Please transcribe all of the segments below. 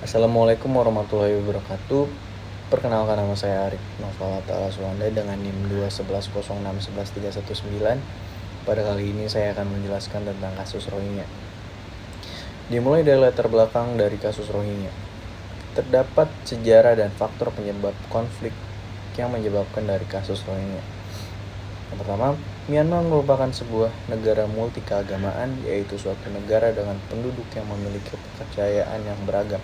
Assalamualaikum warahmatullahi wabarakatuh. Perkenalkan, nama saya Arif Novalata Alaswanda dengan NIM 211061139. Pada kali ini saya akan menjelaskan tentang kasus Rohingya. Dimulai dari latar belakang dari kasus Rohingya. Terdapat sejarah dan faktor penyebab konflik yang menyebabkan dari kasus Rohingya. Yang pertama, Myanmar merupakan sebuah negara multi keagamaan, yaitu suatu negara dengan penduduk yang memiliki kepercayaan yang beragam.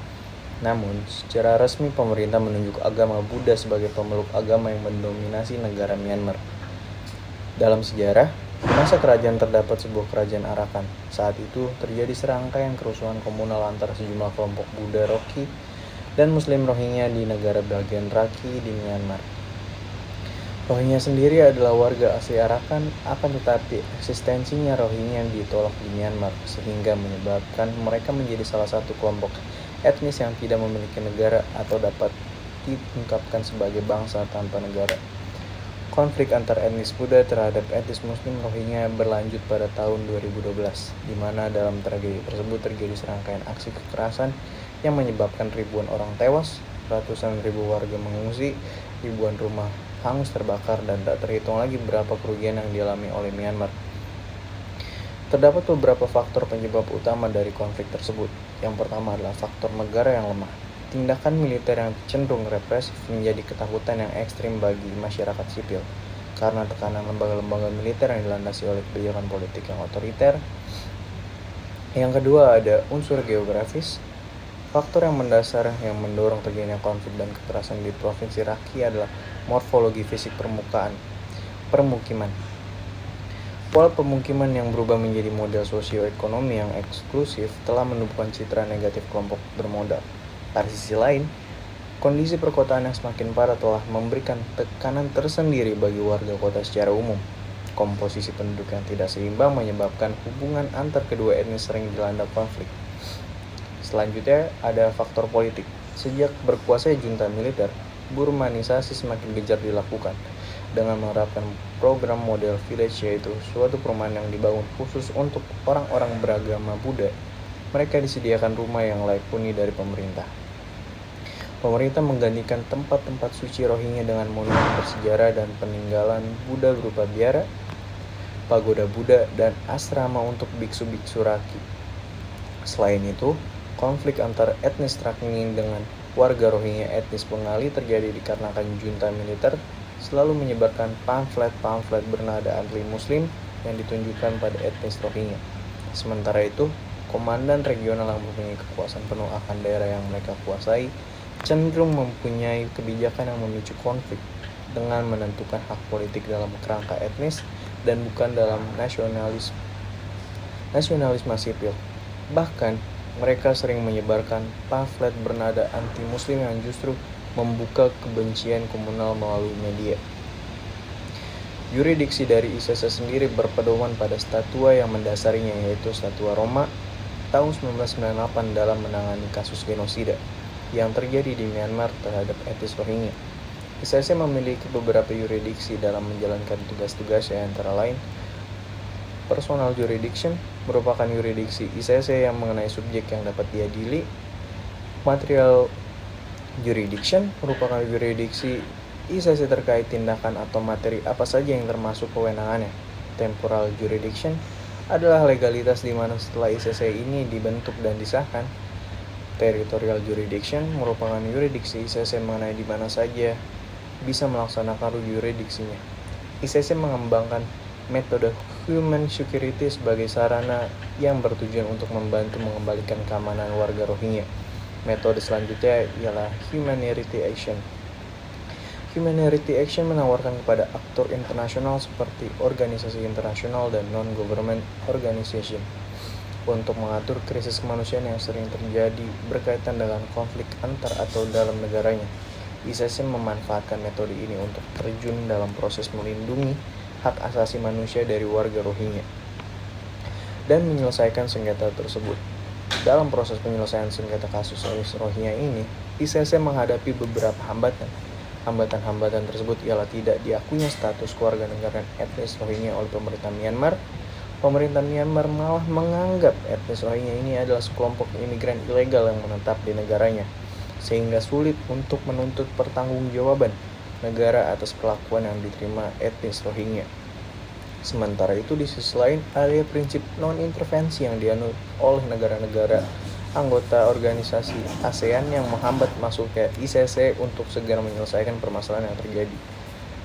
Namun, secara resmi pemerintah menunjuk agama Buddha sebagai pemeluk agama yang mendominasi negara Myanmar. Dalam sejarah, di masa kerajaan terdapat sebuah kerajaan Arakan. Saat itu terjadi serangkaian kerusuhan komunal antara sejumlah kelompok Buddha Rohingya dan Muslim Rohingya di negara bagian Rakhine di Myanmar. Rohingya sendiri adalah warga asli Arakan, akan tetapi eksistensinya Rohingya ditolak di Myanmar, sehingga menyebabkan mereka menjadi salah satu kelompok etnis yang tidak memiliki negara atau dapat diungkapkan sebagai bangsa tanpa negara. Konflik antar etnis Buddha terhadap etnis Muslim Rohingya berlanjut pada tahun 2012, di mana dalam tragedi tersebut terjadi serangkaian aksi kekerasan yang menyebabkan ribuan orang tewas, ratusan ribu warga mengungsi, ribuan rumah hangus terbakar, dan tak terhitung lagi berapa kerugian yang dialami oleh Myanmar. Terdapat beberapa faktor penyebab utama dari konflik tersebut. Yang pertama adalah faktor negara yang lemah. Tindakan militer yang cenderung represif menjadi ketakutan yang ekstrim bagi masyarakat sipil karena tekanan lembaga-lembaga militer yang dilandasi oleh kebijakan politik yang otoriter. Yang kedua ada unsur geografis. Faktor yang mendasar yang mendorong terjadinya konflik dan kekerasan di Provinsi Rakhine adalah morfologi fisik permukiman. Pola pemukiman yang berubah menjadi model sosioekonomi yang eksklusif telah menumbuhkan citra negatif kelompok bermodal. Pada sisi lain, kondisi perkotaan yang semakin parah telah memberikan tekanan tersendiri bagi warga kota secara umum. Komposisi penduduk yang tidak seimbang menyebabkan hubungan antar kedua etnis sering dilanda konflik. Selanjutnya ada faktor politik. Sejak berkuasa junta militer, burmanisasi semakin gencar dilakukan dengan menerapkan program model village, yaitu suatu perumahan yang dibangun khusus untuk orang-orang beragama Buddha. Mereka disediakan rumah yang layak huni dari pemerintah. Pemerintah menggantikan tempat-tempat suci Rohingya dengan monumen bersejarah dan peninggalan Buddha berupa biara, pagoda Buddha, dan asrama untuk biksu-biksu Rakhine. Selain itu, konflik antar etnis Rakhine dengan warga Rohingya etnis Bengali terjadi dikarenakan junta militer selalu menyebarkan pamflet-pamflet bernada anti-muslim yang ditunjukkan pada etnis Rohingya. Sementara itu, komandan regional yang mempunyai kekuasaan penuh akan daerah yang mereka kuasai cenderung mempunyai kebijakan yang memicu konflik dengan menentukan hak politik dalam kerangka etnis dan bukan dalam nasionalisme sipil. Bahkan, mereka sering menyebarkan pamflet bernada anti-muslim yang justru membuka kebencian komunal melalui media. Yurisdiksi dari ICC sendiri berpedoman pada statua yang mendasarinya, yaitu Statua Roma tahun 1998 dalam menangani kasus genosida yang terjadi di Myanmar terhadap etnis Rohingya. ICC memiliki beberapa yurisdiksi dalam menjalankan tugas-tugasnya, antara lain personal jurisdiction merupakan yurisdiksi ICC yang mengenai subjek yang dapat diadili. Material jurisdiction merupakan yurisdiksi ICC terkait tindakan atau materi apa saja yang termasuk kewenangannya. Temporal jurisdiction adalah legalitas di mana setelah ICC ini dibentuk dan disahkan. Territorial jurisdiction merupakan yurisdiksi ICC mengenai di mana saja bisa melaksanakan yurisdiksinya. ICC mengembangkan metode human security sebagai sarana yang bertujuan untuk membantu mengembalikan keamanan warga Rohingya. Metode selanjutnya ialah humanitarian action. Humanitarian action menawarkan kepada aktor internasional seperti organisasi internasional dan non-government organization untuk mengatur krisis kemanusiaan yang sering terjadi berkaitan dengan konflik antar atau dalam negaranya. ICC memanfaatkan metode ini untuk terjun dalam proses melindungi hak asasi manusia dari warga Rohingya dan menyelesaikan sengketa tersebut. Dalam proses penyelesaian sengketa kasus Rohingya ini, ICC menghadapi beberapa hambatan. Hambatan-hambatan tersebut ialah tidak diakuinya status kewarganegaraan etnis Rohingya oleh pemerintah Myanmar, Pemerintah Myanmar malah menganggap etnis Rohingya ini adalah sekelompok imigran ilegal yang menetap di negaranya, sehingga sulit untuk menuntut pertanggungjawaban negara atas kelakuan yang diterima etnis Rohingya. Sementara itu di sisi lain ada prinsip non-intervensi yang dianut oleh negara-negara anggota organisasi ASEAN yang menghambat masuknya ICC untuk segera menyelesaikan permasalahan yang terjadi,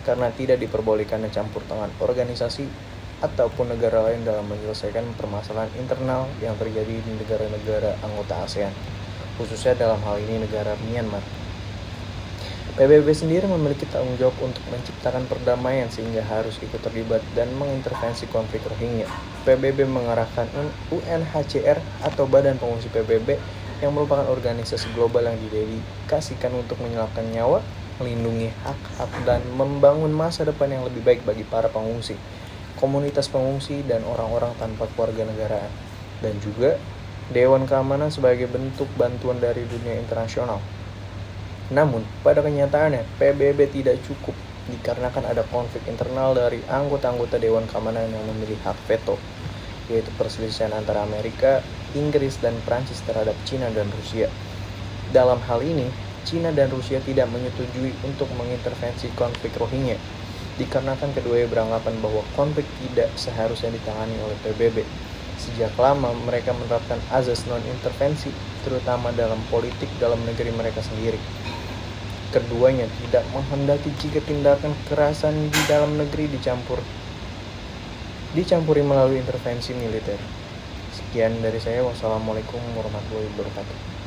karena tidak diperbolehkannya campur tangan organisasi ataupun negara lain dalam menyelesaikan permasalahan internal yang terjadi di negara-negara anggota ASEAN, khususnya dalam hal ini negara Myanmar. PBB sendiri memiliki tanggung jawab untuk menciptakan perdamaian sehingga harus ikut terlibat dan mengintervensi konflik Rohingya. PBB mengarahkan UNHCR atau Badan Pengungsi PBB yang merupakan organisasi global yang didedikasikan untuk menyelamatkan nyawa, melindungi hak-hak, dan membangun masa depan yang lebih baik bagi para pengungsi, komunitas pengungsi, dan orang-orang tanpa kewarganegaraan, dan juga Dewan Keamanan sebagai bentuk bantuan dari dunia internasional. Namun, pada kenyataannya, PBB tidak cukup dikarenakan ada konflik internal dari anggota-anggota Dewan Keamanan yang memiliki hak veto, yaitu perselisihan antara Amerika, Inggris, dan Prancis terhadap Cina dan Rusia. Dalam hal ini, Cina dan Rusia tidak menyetujui untuk mengintervensi konflik Rohingya, dikarenakan keduanya beranggapan bahwa konflik tidak seharusnya ditangani oleh PBB. Sejak lama mereka menerapkan azas non-intervensi, terutama dalam politik dalam negeri mereka sendiri. Keduanya tidak menghendaki jika tindakan kekerasan di dalam negeri dicampuri melalui intervensi militer. Sekian dari saya. Wassalamualaikum warahmatullahi wabarakatuh.